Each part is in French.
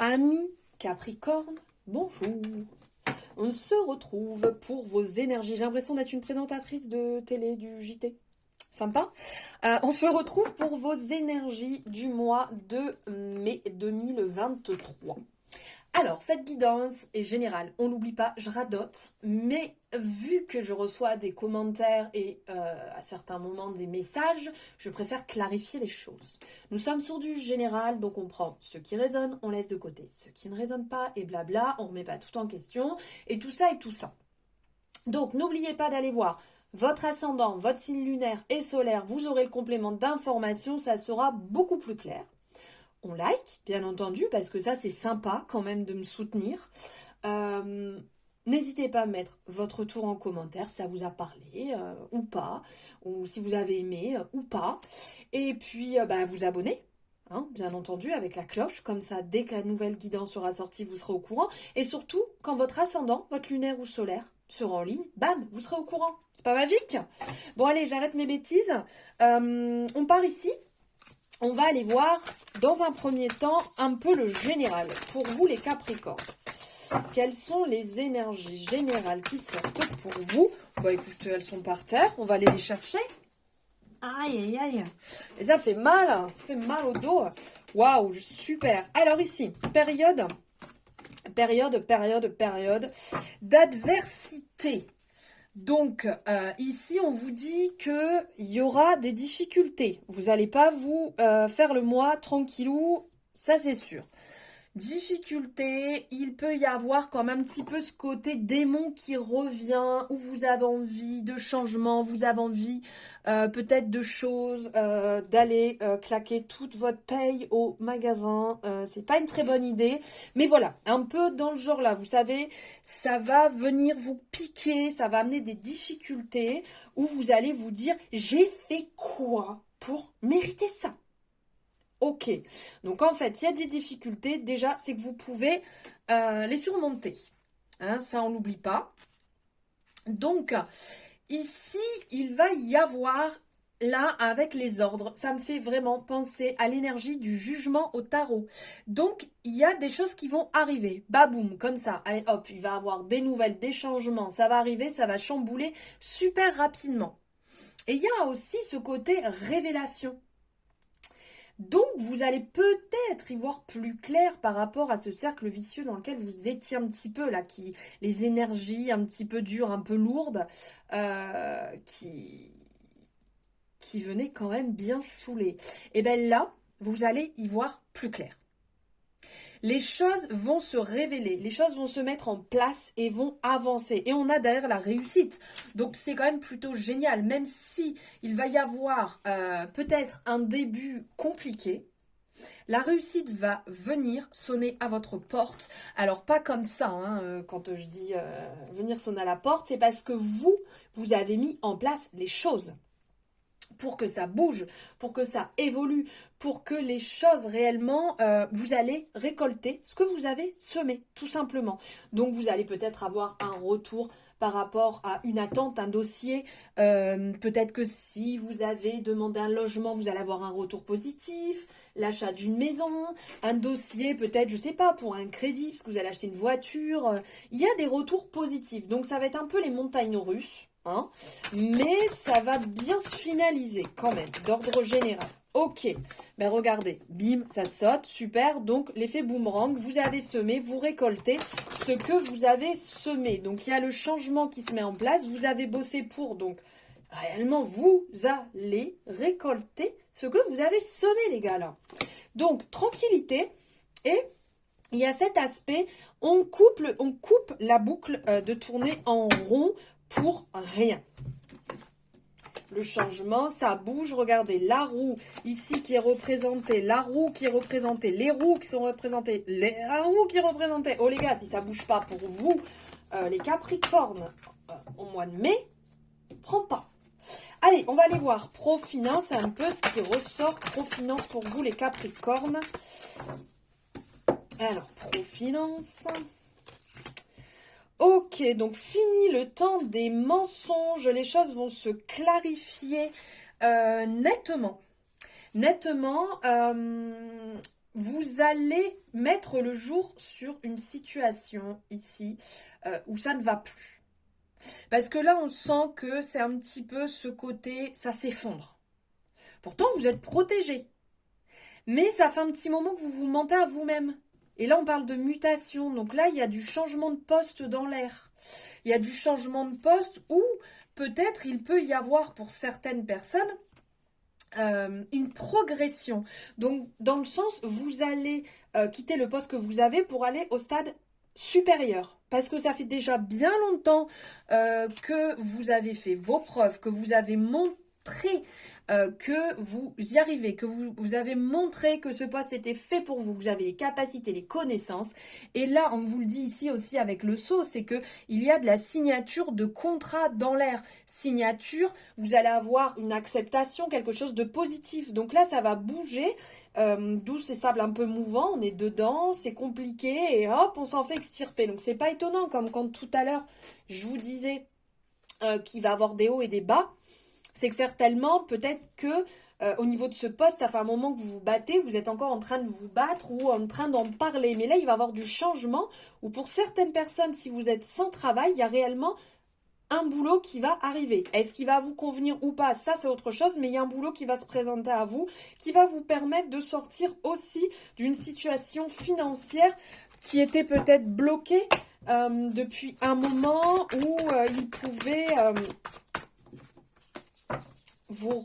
Amis Capricorne, bonjour. On se retrouve pour vos énergies. J'ai l'impression d'être une présentatrice de télé du JT. Sympa. On se retrouve pour vos énergies du mois de mai 2023. Alors, cette guidance est générale, on l'oublie pas, je radote, mais vu que je reçois des commentaires et à certains moments des messages, je préfère clarifier les choses. Nous sommes sur du général, donc on prend ce qui résonne, on laisse de côté ce qui ne résonne pas et blabla, on ne remet pas tout en question, et tout ça et tout ça. Donc, n'oubliez pas d'aller voir votre ascendant, votre signe lunaire et solaire, vous aurez le complément d'information, ça sera beaucoup plus clair. On like, bien entendu, parce que ça, c'est sympa quand même de me soutenir. N'hésitez pas à mettre votre retour en commentaire, si ça vous a parlé ou pas, ou si vous avez aimé ou pas. Et puis, vous abonner, hein, bien entendu, avec la cloche. Comme ça, dès que la nouvelle guidance sera sortie, vous serez au courant. Et surtout, quand votre ascendant, votre lunaire ou solaire, sera en ligne, bam, vous serez au courant. C'est pas magique? Bon, allez, j'arrête mes bêtises. On part ici. On va aller voir, dans un premier temps, un peu le général. Pour vous, les Capricornes, quelles sont les énergies générales qui sortent pour vous? Bah écoutez, elles sont par terre, on va aller les chercher. Aïe, aïe, aïe. Et ça fait mal, ça fait mal au dos. Waouh, super. Alors ici, période d'adversité. Donc, ici, on vous dit qu'il y aura des difficultés. Vous n'allez pas vous faire le mois tranquillou, ça c'est sûr. Difficulté, il peut y avoir comme un petit peu ce côté démon qui revient, où vous avez envie de changement, vous avez envie peut-être de choses, d'aller claquer toute votre paye au magasin. C'est pas une très bonne idée, mais voilà, un peu dans le genre là, vous savez, ça va venir vous piquer, ça va amener des difficultés, où vous allez vous dire, j'ai fait quoi pour mériter ça? Ok, donc en fait, il y a des difficultés, déjà, c'est que vous pouvez les surmonter. Hein, ça, on n'oublie pas. Donc, ici, il va y avoir, là, avec les ordres, ça me fait vraiment penser à l'énergie du jugement au tarot. Donc, il y a des choses qui vont arriver. Baboum, comme ça. Allez, hop, il va y avoir des nouvelles, des changements. Ça va arriver, ça va chambouler super rapidement. Et il y a aussi ce côté révélation. Donc, vous allez peut-être y voir plus clair par rapport à ce cercle vicieux dans lequel vous étiez un petit peu, là, les énergies un petit peu dures, un peu lourdes, qui venaient quand même bien saouler. Et bien là, vous allez y voir plus clair. Les choses vont se révéler, les choses vont se mettre en place et vont avancer. Et on a derrière la réussite. Donc c'est quand même plutôt génial, même si il va y avoir peut-être un début compliqué. La réussite va venir sonner à votre porte. Alors pas comme ça, hein, quand je dis venir sonner à la porte, c'est parce que vous avez mis en place les choses pour que ça bouge, pour que ça évolue, pour que les choses réellement, vous allez récolter ce que vous avez semé, tout simplement. Donc vous allez peut-être avoir un retour par rapport à une attente, un dossier. Peut-être que si vous avez demandé un logement, vous allez avoir un retour positif, l'achat d'une maison, un dossier peut-être, je sais pas, pour un crédit, parce que vous allez acheter une voiture. Il y a des retours positifs. Donc ça va être un peu les montagnes russes. Hein, mais ça va bien se finaliser quand même, d'ordre général. Ok, ben regardez, bim, ça saute, super. Donc l'effet boomerang, vous avez semé, vous récoltez ce que vous avez semé. Donc il y a le changement qui se met en place, vous avez bossé pour, donc réellement vous allez récolter ce que vous avez semé les gars là. Donc tranquillité et il y a cet aspect, on coupe la boucle de tourner en rond pour rien. Le changement, ça bouge. Regardez, la roue ici qui est représentée, la roue qui est représentée, les roues qui sont représentées, la roue qui est représentée. Oh les gars, si ça bouge pas pour vous, les Capricornes, au mois de mai, prends pas. Allez, on va aller voir Profinance, un peu ce qui ressort Profinance pour vous les Capricornes. Alors, Profinance. Ok, donc fini le temps des mensonges, les choses vont se clarifier nettement. Nettement, vous allez mettre le jour sur une situation ici où ça ne va plus. Parce que là, on sent que c'est un petit peu ce côté, ça s'effondre. Pourtant, vous êtes protégé. Mais ça fait un petit moment que vous vous mentez à vous-même. Et là, on parle de mutation. Donc là, il y a du changement de poste dans l'air. Il y a du changement de poste où peut-être il peut y avoir pour certaines personnes une progression. Donc, dans le sens, vous allez quitter le poste que vous avez pour aller au stade supérieur. Parce que ça fait déjà bien longtemps que vous avez fait vos preuves, que vous avez montré que vous y arrivez, que vous avez montré que ce poste était fait pour vous, que vous avez les capacités, les connaissances. Et là, on vous le dit ici aussi avec le sceau, c'est que il y a de la signature de contrat dans l'air. Signature, vous allez avoir une acceptation, quelque chose de positif. Donc là, ça va bouger. D'où ces sables un peu mouvants, on est dedans, c'est compliqué et hop, on s'en fait extirper. Donc c'est pas étonnant, comme quand tout à l'heure, je vous disais qu'il va avoir des hauts et des bas. C'est que certainement, peut-être que au niveau de ce poste, ça fait un moment que vous vous battez, vous êtes encore en train de vous battre ou en train d'en parler. Mais là, il va y avoir du changement où pour certaines personnes, si vous êtes sans travail, il y a réellement un boulot qui va arriver. Est-ce qu'il va vous convenir ou pas? Ça, c'est autre chose, mais il y a un boulot qui va se présenter à vous, qui va vous permettre de sortir aussi d'une situation financière qui était peut-être bloquée depuis un moment où il pouvait vous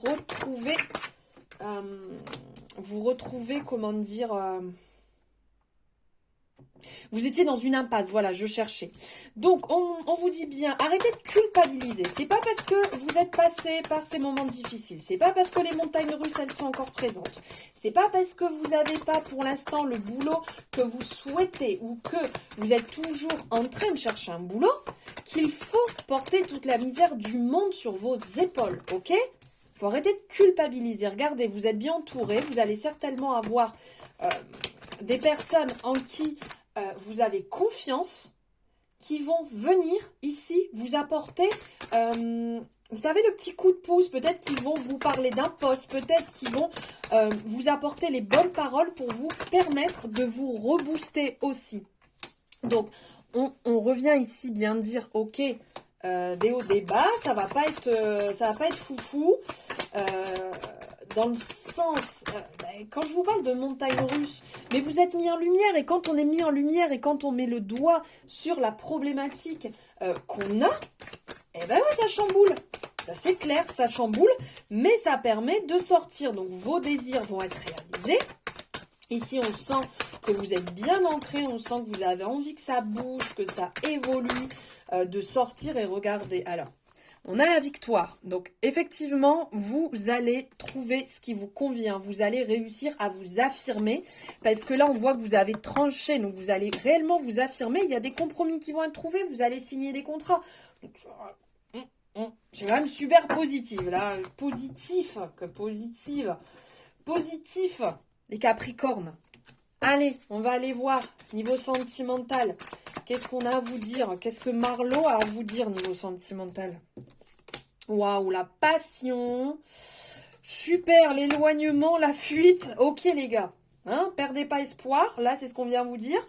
retrouver, comment dire, vous étiez dans une impasse, voilà, je cherchais. Donc, on vous dit bien, arrêtez de culpabiliser. C'est pas parce que vous êtes passé par ces moments difficiles. C'est pas parce que les montagnes russes, elles sont encore présentes. C'est pas parce que vous n'avez pas pour l'instant le boulot que vous souhaitez ou que vous êtes toujours en train de chercher un boulot qu'il faut porter toute la misère du monde sur vos épaules, ok ? Il faut arrêter de culpabiliser. Regardez, vous êtes bien entouré. Vous allez certainement avoir des personnes en qui vous avez confiance, qui vont venir ici vous apporter, vous savez, le petit coup de pouce. Peut-être qu'ils vont vous parler d'un poste, peut-être qu'ils vont vous apporter les bonnes paroles pour vous permettre de vous rebooster aussi. Donc, on revient ici bien dire, ok, des hauts, des bas, ça va pas être foufou. Dans le sens, quand je vous parle de montagne russe, mais vous êtes mis en lumière, et quand on est mis en lumière, et quand on met le doigt sur la problématique qu'on a, eh ben ouais, ça chamboule. Ça c'est clair, ça chamboule, mais ça permet de sortir. Donc vos désirs vont être réalisés. Ici, on sent que vous êtes bien ancré, on sent que vous avez envie que ça bouge, que ça évolue, de sortir et regarder. Alors, on a la victoire. Donc, effectivement, vous allez trouver ce qui vous convient. Vous allez réussir à vous affirmer. Parce que là, on voit que vous avez tranché. Donc, vous allez réellement vous affirmer. Il y a des compromis qui vont être trouvés. Vous allez signer des contrats. C'est quand même super positive, là. Positif. Les Capricornes. Allez, on va aller voir. Niveau sentimental. Qu'est-ce qu'on a à vous dire? Qu'est-ce que Marlo a à vous dire niveau sentimental? Waouh, la passion. Super, l'éloignement, la fuite. Ok les gars, hein, perdez pas espoir. Là, c'est ce qu'on vient vous dire.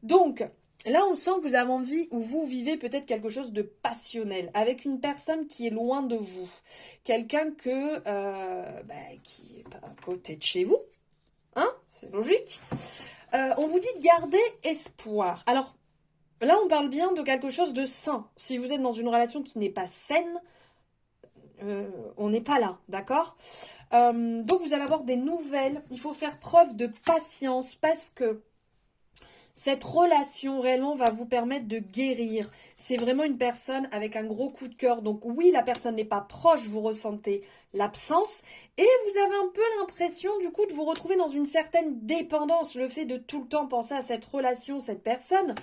Donc, là, on sent que vous avez envie ou vous vivez peut-être quelque chose de passionnel avec une personne qui est loin de vous. Quelqu'un qui est pas à côté de chez vous. Hein, c'est logique. On vous dit de garder espoir. Alors, là, on parle bien de quelque chose de sain. Si vous êtes dans une relation qui n'est pas saine, on n'est pas là, d'accord? Donc, vous allez avoir des nouvelles. Il faut faire preuve de patience parce que cette relation réellement va vous permettre de guérir. C'est vraiment une personne avec un gros coup de cœur. Donc oui, la personne n'est pas proche, vous ressentez l'absence. Et vous avez un peu l'impression du coup de vous retrouver dans une certaine dépendance. Le fait de tout le temps penser à cette relation, cette personne.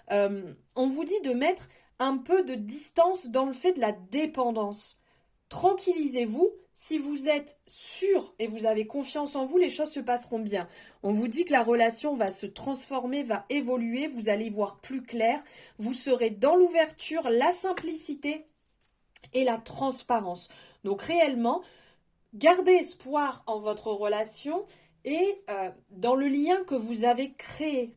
On vous dit de mettre un peu de distance dans le fait de la dépendance. Tranquillisez-vous. Si vous êtes sûr et vous avez confiance en vous, les choses se passeront bien. On vous dit que la relation va se transformer, va évoluer, vous allez y voir plus clair, vous serez dans l'ouverture, la simplicité et la transparence. Donc réellement, gardez espoir en votre relation et dans le lien que vous avez créé.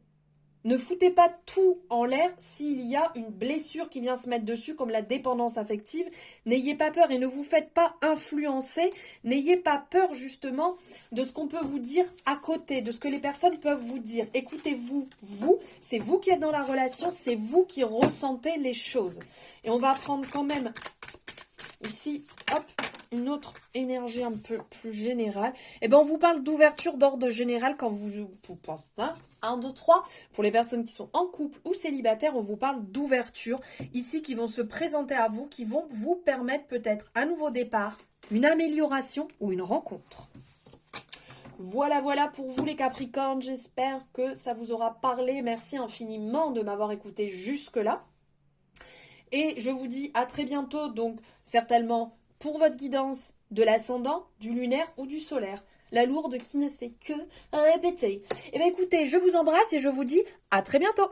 Ne foutez pas tout en l'air s'il y a une blessure qui vient se mettre dessus, comme la dépendance affective. N'ayez pas peur et ne vous faites pas influencer. N'ayez pas peur justement de ce qu'on peut vous dire à côté, de ce que les personnes peuvent vous dire. Écoutez-vous, c'est vous qui êtes dans la relation, c'est vous qui ressentez les choses. Et on va prendre quand même ici, hop, une autre énergie un peu plus générale. Eh bien, on vous parle d'ouverture d'ordre général quand vous pensez. 1, 2, 3. Pour les personnes qui sont en couple ou célibataires, on vous parle d'ouverture ici qui vont se présenter à vous, qui vont vous permettre peut-être un nouveau départ, une amélioration ou une rencontre. Voilà pour vous les Capricornes. J'espère que ça vous aura parlé. Merci infiniment de m'avoir écouté jusque-là. Et je vous dis à très bientôt, donc certainement pour votre guidance de l'ascendant, du lunaire ou du solaire. La lourde qui ne fait que répéter. Eh bien écoutez, je vous embrasse et je vous dis à très bientôt.